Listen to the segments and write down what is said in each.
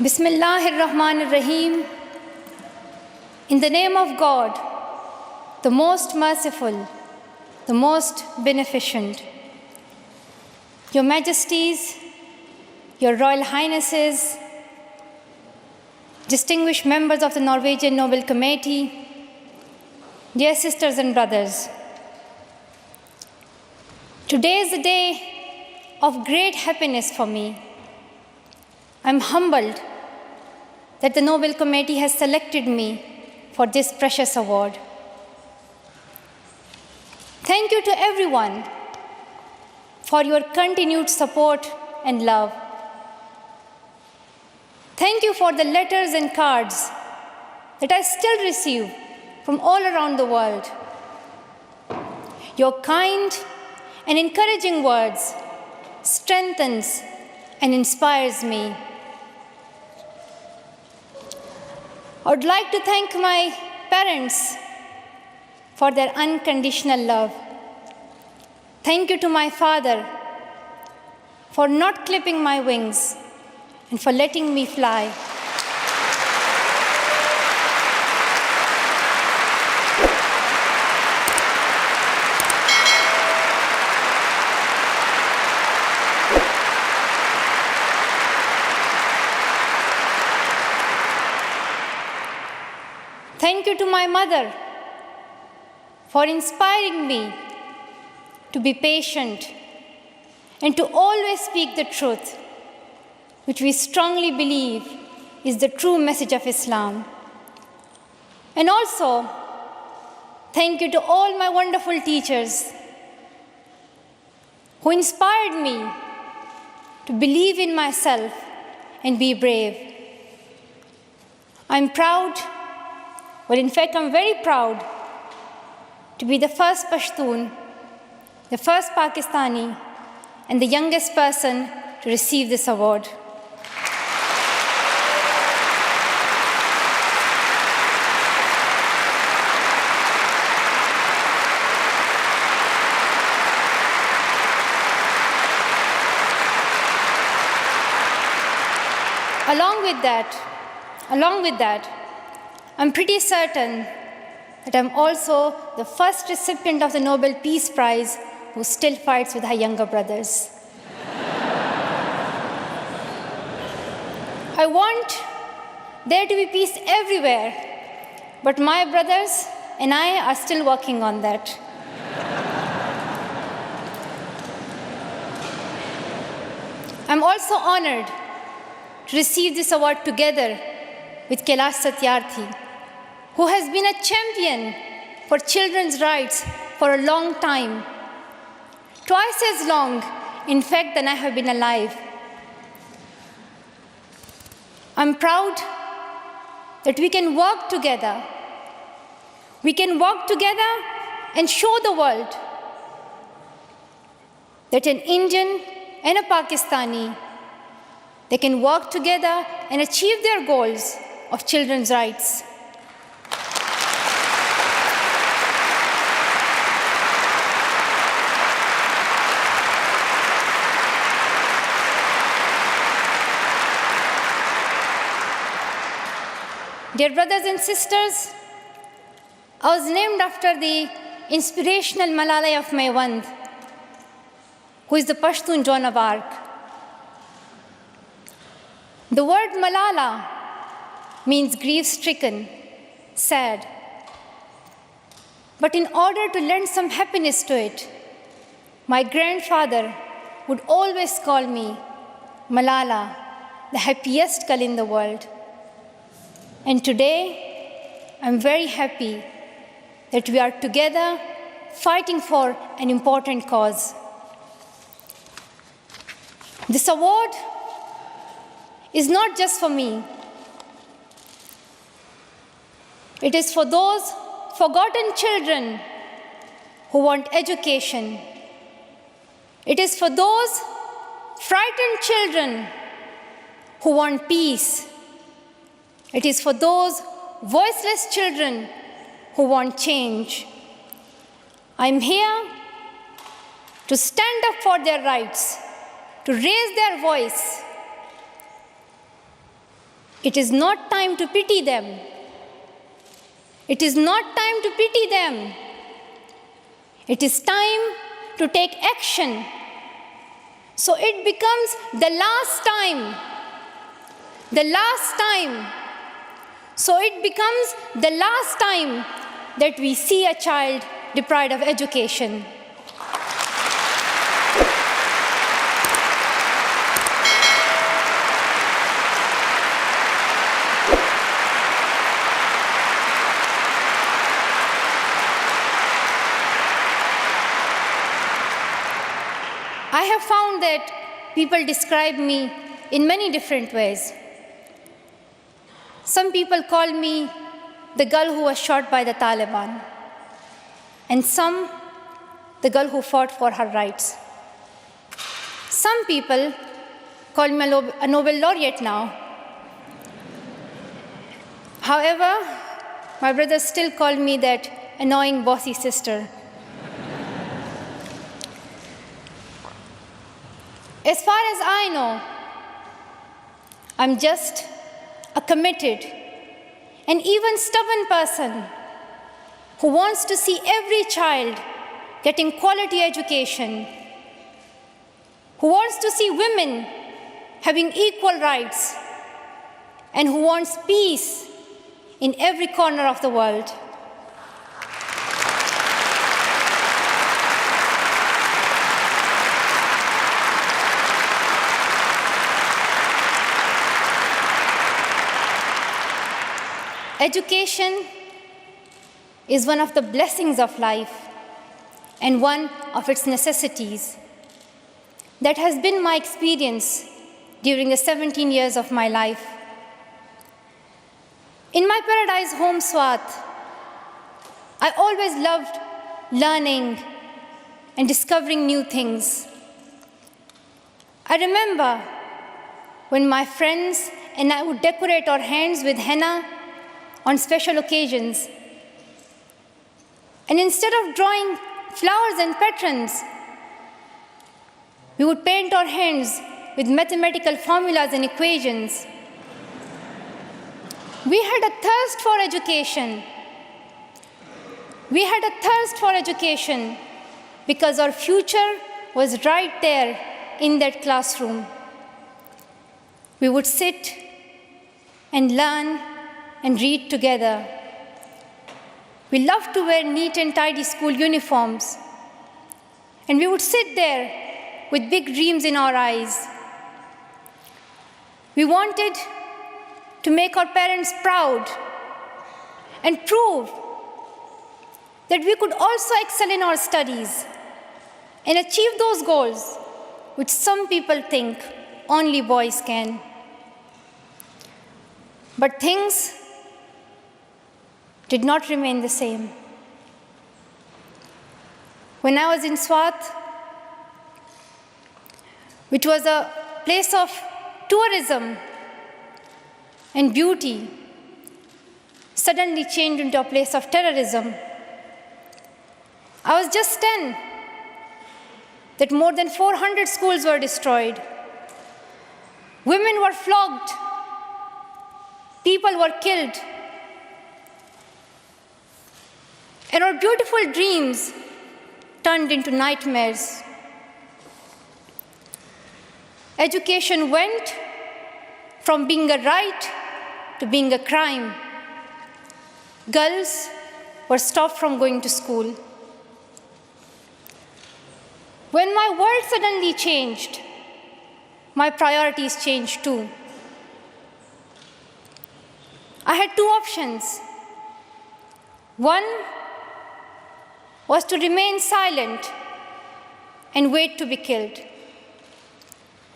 Bismillahir Rahmanir Rahim. In the name of God, the most merciful, the most beneficent. Your Majesties, Your Royal Highnesses, distinguished members of the Norwegian Nobel Committee, dear sisters and brothers, today is a day of great happiness for me. I'm humbled that the Nobel Committee has selected me for this precious award. Thank you to everyone for your continued support and love. Thank you for the letters and cards that I still receive from all around the world. Your kind and encouraging words strengthens and inspires me. I would like to thank my parents for their unconditional love. Thank you to my father for not clipping my wings and for letting me fly. Thank you to my mother for inspiring me to be patient and to always speak the truth, which we strongly believe is the true message of Islam. And also, thank you to all my wonderful teachers who inspired me to believe in myself and be brave. I'm proud. Well, in fact, I'm very proud to be the first Pashtun, the first Pakistani, and the youngest person to receive this award. Along with that, I'm pretty certain that I'm also the first recipient of the Nobel Peace Prize who still fights with her younger brothers. I want there to be peace everywhere, but my brothers and I are still working on that. I'm also honored to receive this award together with Kailash Satyarthi, who has been a champion for children's rights for a long time, twice as long, in fact, than I have been alive. I'm proud that we can work together. We can work together and show the world that an Indian and a Pakistani, they can work together and achieve their goals of children's rights. Dear brothers and sisters, I was named after the inspirational Malala Yousafzai, who is the Pashtun Joan of Arc. The word Malala means grief-stricken, sad. But in order to lend some happiness to it, my grandfather would always call me Malala, the happiest girl in the world. And today, I'm very happy that we are together fighting for an important cause. This award is not just for me. It is for those forgotten children who want education. It is for those frightened children who want peace. It is for those voiceless children who want change. I'm here to stand up for their rights, to raise their voice, It is not time to pity them. It is not time to pity them. It is time to take action. So it becomes the last time. The last time. So it becomes the last time that we see a child deprived of education. I have found that people describe me in many different ways. Some people call me the girl who was shot by the Taliban, and some the girl who fought for her rights. Some people call me a Nobel laureate now. However, my brothers still call me that annoying bossy sister. As far as I know, I'm just a committed and even stubborn person who wants to see every child getting quality education, who wants to see women having equal rights, and who wants peace in every corner of the world. Education is one of the blessings of life and one of its necessities. That has been my experience during the 17 years of my life. In my paradise home, Swat, I always loved learning and discovering new things. I remember when my friends and I would decorate our hands with henna on special occasions. And instead of drawing flowers and patterns, we would paint our hands with mathematical formulas and equations. We had a thirst for education. We had a thirst for education because our future was right there in that classroom. We would sit and learn and read together. We loved to wear neat and tidy school uniforms. And we would sit there with big dreams in our eyes. We wanted to make our parents proud and prove that we could also excel in our studies and achieve those goals which some people think only boys can. But things did not remain the same. When I was in Swat, which was a place of tourism and beauty, suddenly changed into a place of terrorism. I was just 10, that more than 400 schools were destroyed. Women were flogged. People were killed. And our beautiful dreams turned into nightmares. Education went from being a right to being a crime. Girls were stopped from going to school. When my world suddenly changed, my priorities changed too. I had two options. One was to remain silent and wait to be killed.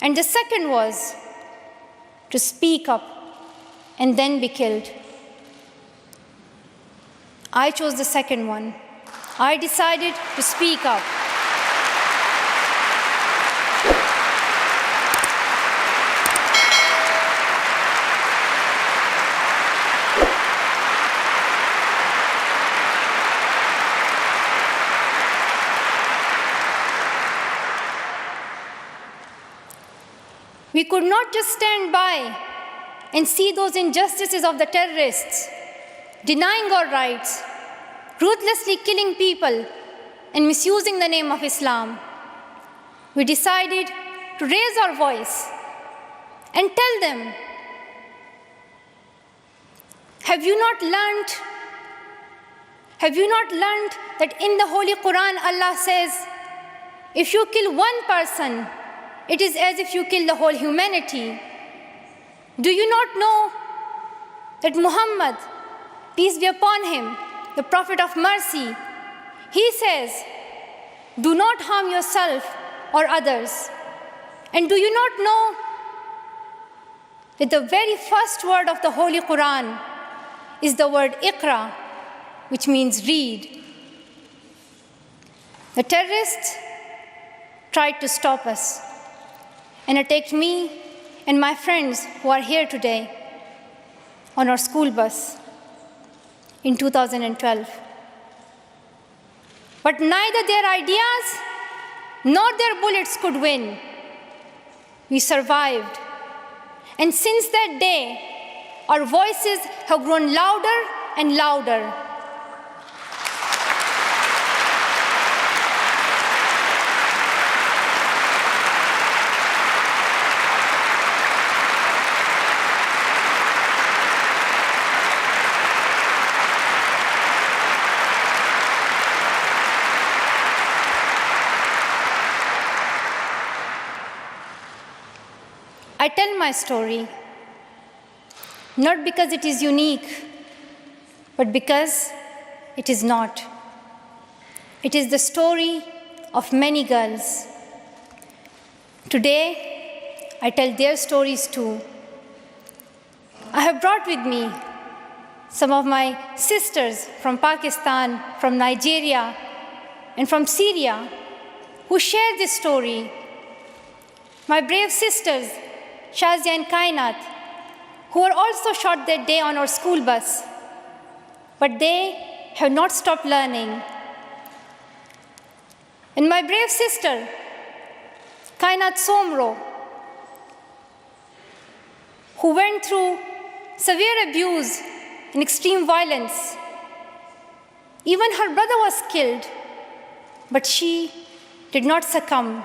And the second was to speak up and then be killed. I chose the second one. I decided to speak up. We could not just stand by and see those injustices of the terrorists, denying our rights, ruthlessly killing people, and misusing the name of Islam, we decided to raise our voice and tell them, have you not learned that in the Holy Quran Allah says, if you kill one person, it is as if you kill the whole humanity? Do you not know that Muhammad, peace be upon him, the Prophet of mercy, he says, do not harm yourself or others. And do you not know that the very first word of the Holy Quran is the word Iqra, which means read? The terrorists tried to stop us and attacked me and my friends who are here today on our school bus in 2012. But neither their ideas nor their bullets could win. We survived. And since that day, our voices have grown louder and louder. I tell my story not because it is unique, but because it is not. It is the story of many girls. Today, I tell their stories too. I have brought with me some of my sisters from Pakistan, from Nigeria, and from Syria who share this story. My brave sisters, Shazia and Kainat, who were also shot that day on our school bus, but they have not stopped learning. And my brave sister, Kainat Somro, who went through severe abuse and extreme violence. Even her brother was killed, but she did not succumb.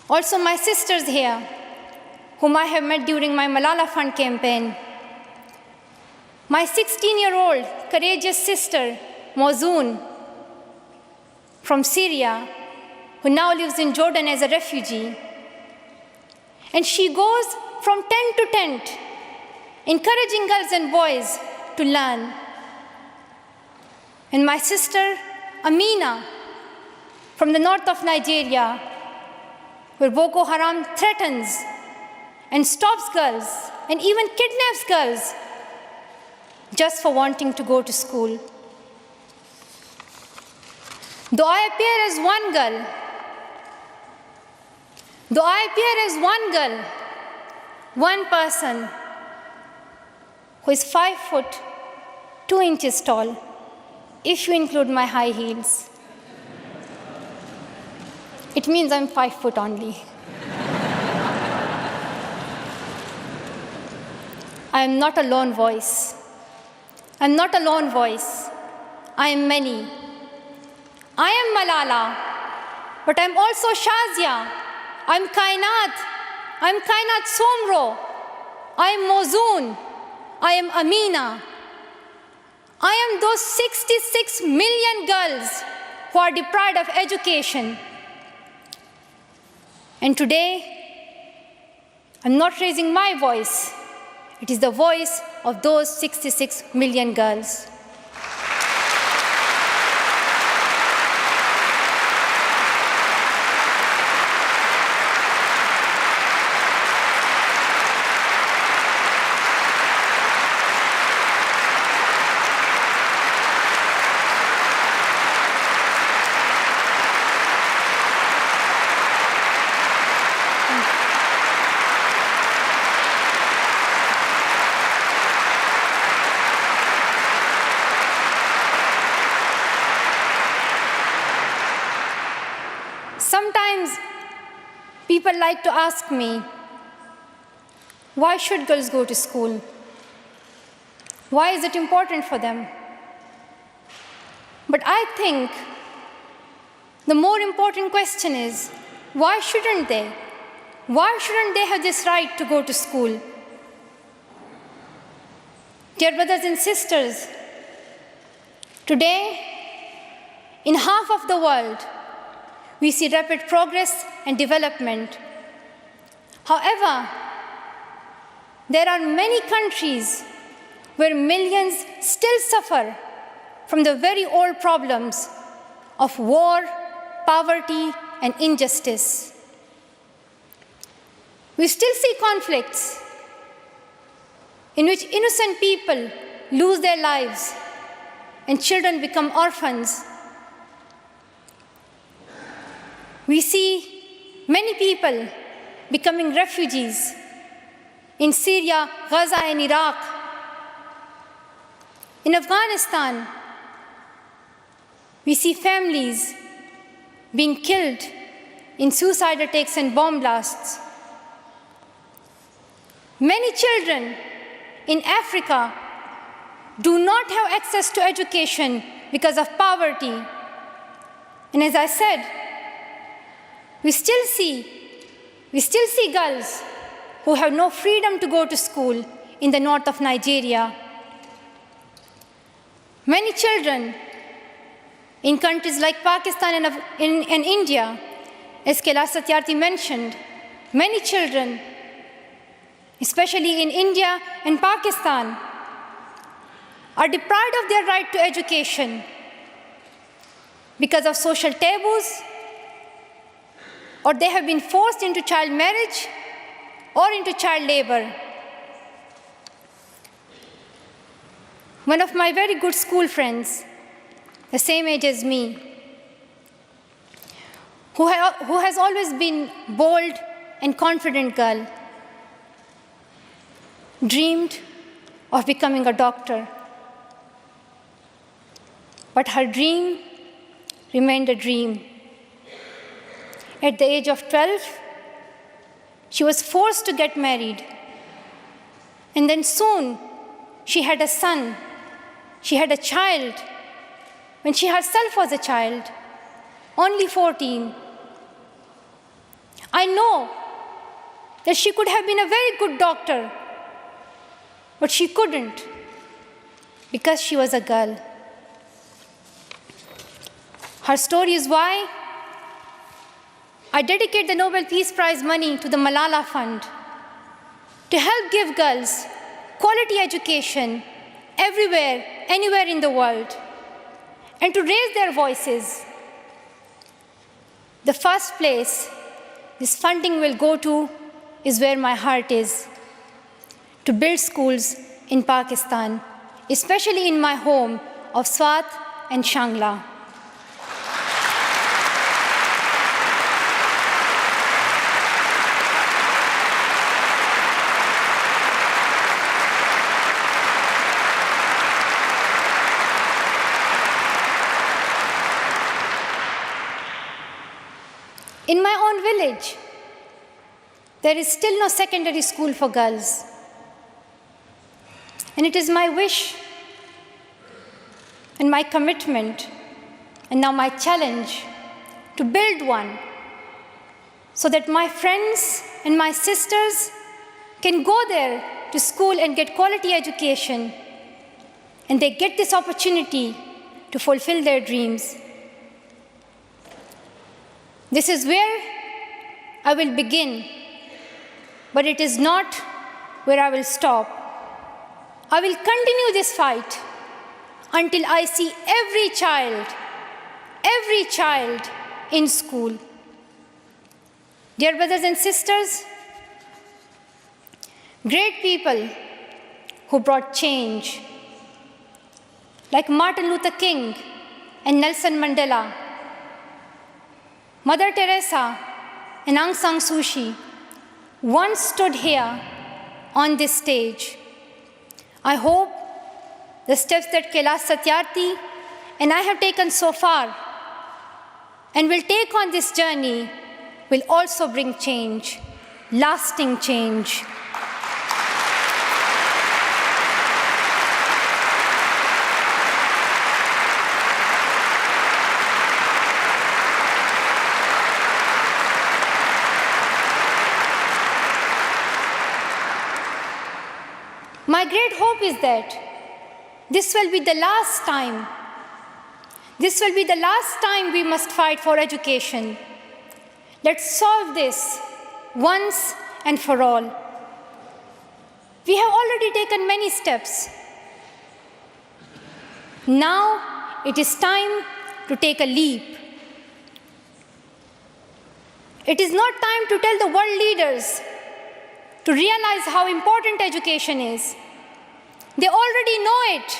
Also, my sisters here, whom I have met during my Malala Fund campaign. My 16-year-old courageous sister, Mozoon, from Syria, who now lives in Jordan as a refugee. And she goes from tent to tent, encouraging girls and boys to learn. And my sister, Amina, from the north of Nigeria, where Boko Haram threatens and stops girls and even kidnaps girls just for wanting to go to school. Though I appear as one girl, one person who is 5 foot 2 inches tall, if you include my high heels, it means I'm 5 foot only. I am not a lone voice. I am many. I am Malala, but I'm also Shazia. I'm Kainat Somro. I am Mozoon. I am Amina. I am those 66 million girls who are deprived of education. And today, I'm not raising my voice. It is the voice of those 66 million girls. Sometimes people like to ask me, Why should girls go to school? Why is it important for them? But I think the more important question is, why shouldn't they? Why shouldn't they have this right to go to school? Dear brothers and sisters, today, in half of the world, we see rapid progress and development. However, there are many countries where millions still suffer from the very old problems of war, poverty, and injustice. We still see conflicts in which innocent people lose their lives and children become orphans. We see many people becoming refugees in Syria, Gaza, and Iraq. In Afghanistan, we see families being killed in suicide attacks and bomb blasts. Many children in Africa do not have access to education because of poverty. And as I said, we still see girls who have no freedom to go to school in the north of Nigeria. Many children in countries like Pakistan and India, as Kailash Satyarthi mentioned, many children, especially in India and Pakistan, are deprived of their right to education because of social taboos, or they have been forced into child marriage or into child labor. One of my very good school friends, the same age as me, who has always been bold and confident girl, dreamed of becoming a doctor. But her dream remained a dream. At the age of 12, she was forced to get married. And then soon, she had a son. She had a child when she herself was a child, only 14. I know that she could have been a very good doctor, but she couldn't because she was a girl. Her story is why I dedicate the Nobel Peace Prize money to the Malala Fund to help give girls quality education everywhere, anywhere in the world, and to raise their voices. The first place this funding will go to is where my heart is, to build schools in Pakistan, especially in my home of Swat and Shangla. In my own village, there is still no secondary school for girls. And it is my wish and my commitment, and now my challenge, to build one so that my friends and my sisters can go there to school and get quality education, and they get this opportunity to fulfill their dreams. This is where I will begin, but it is not where I will stop. I will continue this fight until I see every child in school. Dear brothers and sisters, great people who brought change, like Martin Luther King and Nelson Mandela, Mother Teresa and Aung San Suu Kyi, once stood here on this stage. I hope the steps that Kailash Satyarthi and I have taken so far and will take on this journey will also bring change, lasting change. my great hope is that this will be the last time. This will be the last time we must fight for education. Let's solve this once and for all. We have already taken many steps. Now it is time to take a leap. It is not time to tell the world leaders to realize how important education is. They already know it.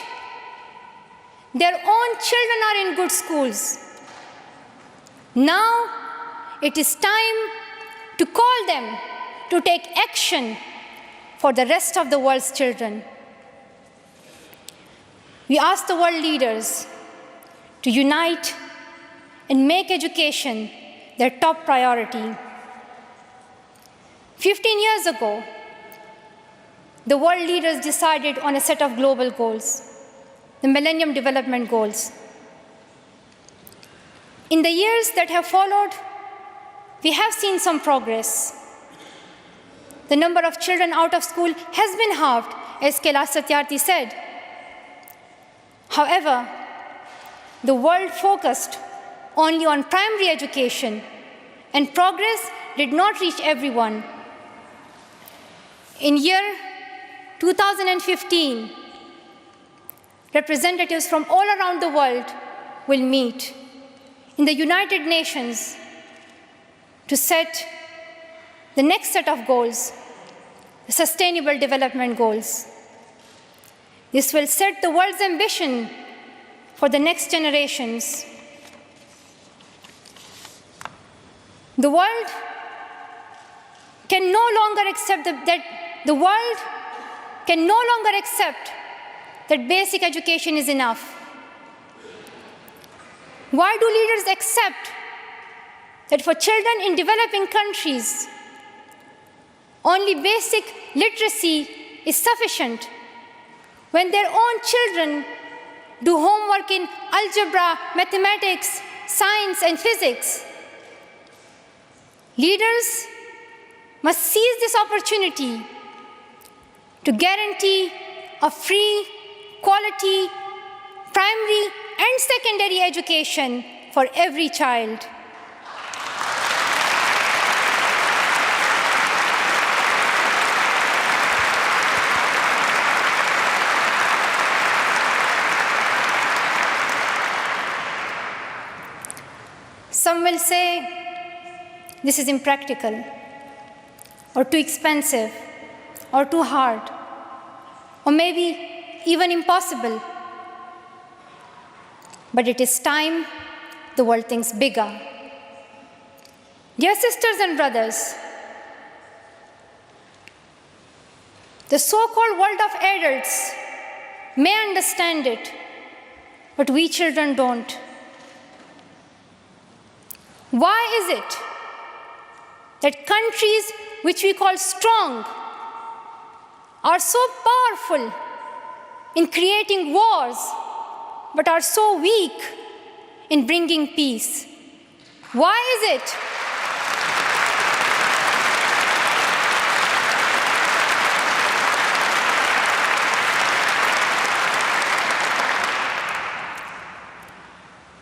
Their own children are in good schools. Now it is time to call them to take action for the rest of the world's children. We ask the world leaders to unite and make education their top priority. 15 years ago, the world leaders decided on a set of global goals, the Millennium Development Goals. In the years that have followed, we have seen some progress. The number of children out of school has been halved, as Kailash Satyarthi said. However, the world focused only on primary education, and progress did not reach everyone. In year 2015, representatives from all around the world will meet in the United Nations to set the next set of goals, the Sustainable Development Goals. This will set the world's ambition for the next generations. The world can no longer accept that basic education is enough. Why do leaders accept that for children in developing countries, only basic literacy is sufficient when their own children do homework in algebra, mathematics, science, and physics? Leaders must seize this opportunity to guarantee a free, quality, primary and secondary education for every child. Some will say this is impractical, or too expensive, or too hard, or maybe even impossible. But it is time the world thinks bigger. Dear sisters and brothers, the so-called world of adults may understand it, but we children don't. Why is it that countries which we call strong are so powerful in creating wars, but are so weak in bringing peace? Why is it?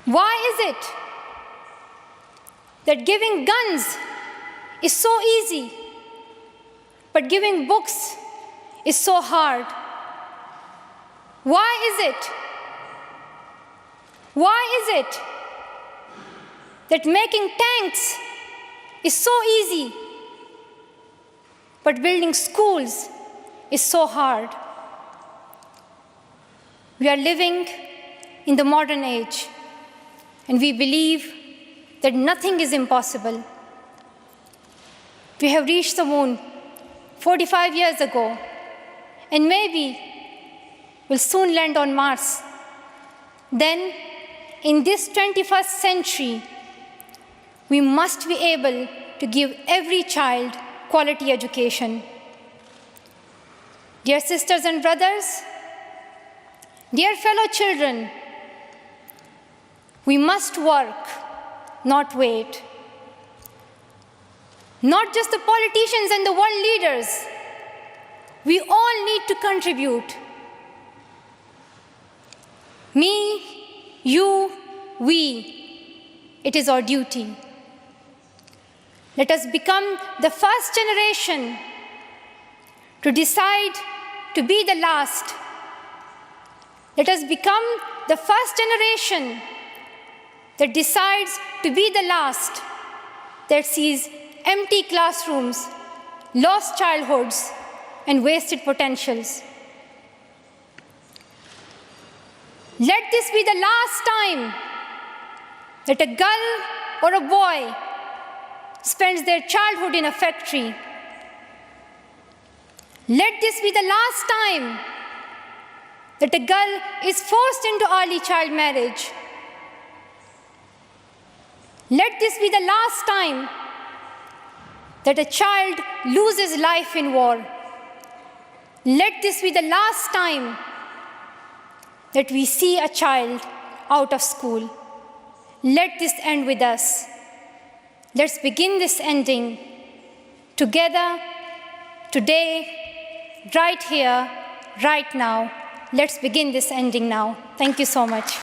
Why is it that giving guns is so easy, but giving books is so hard? Why is it? Why is it that making tanks is so easy, but building schools is so hard? We are living in the modern age, and we believe that nothing is impossible. We have reached the moon 45 years ago, and maybe we'll soon land on Mars. Then, in this 21st century, we must be able to give every child quality education. Dear sisters and brothers, dear fellow children, we must work, not wait. Not just the politicians and the world leaders, We all need to contribute. Me, you, we. It is our duty. Let us become the first generation to decide to be the last. Let us become the first generation that decides to be the last, that sees empty classrooms, lost childhoods, and wasted potentials. Let this be the last time that a girl or a boy spends their childhood in a factory. Let this be the last time that a girl is forced into early child marriage. Let this be the last time that a child loses life in war. Let this be the last time that we see a child out of school. Let this end with us. Let's begin this ending together, today, right here, right now. Let's begin this ending now. Thank you so much.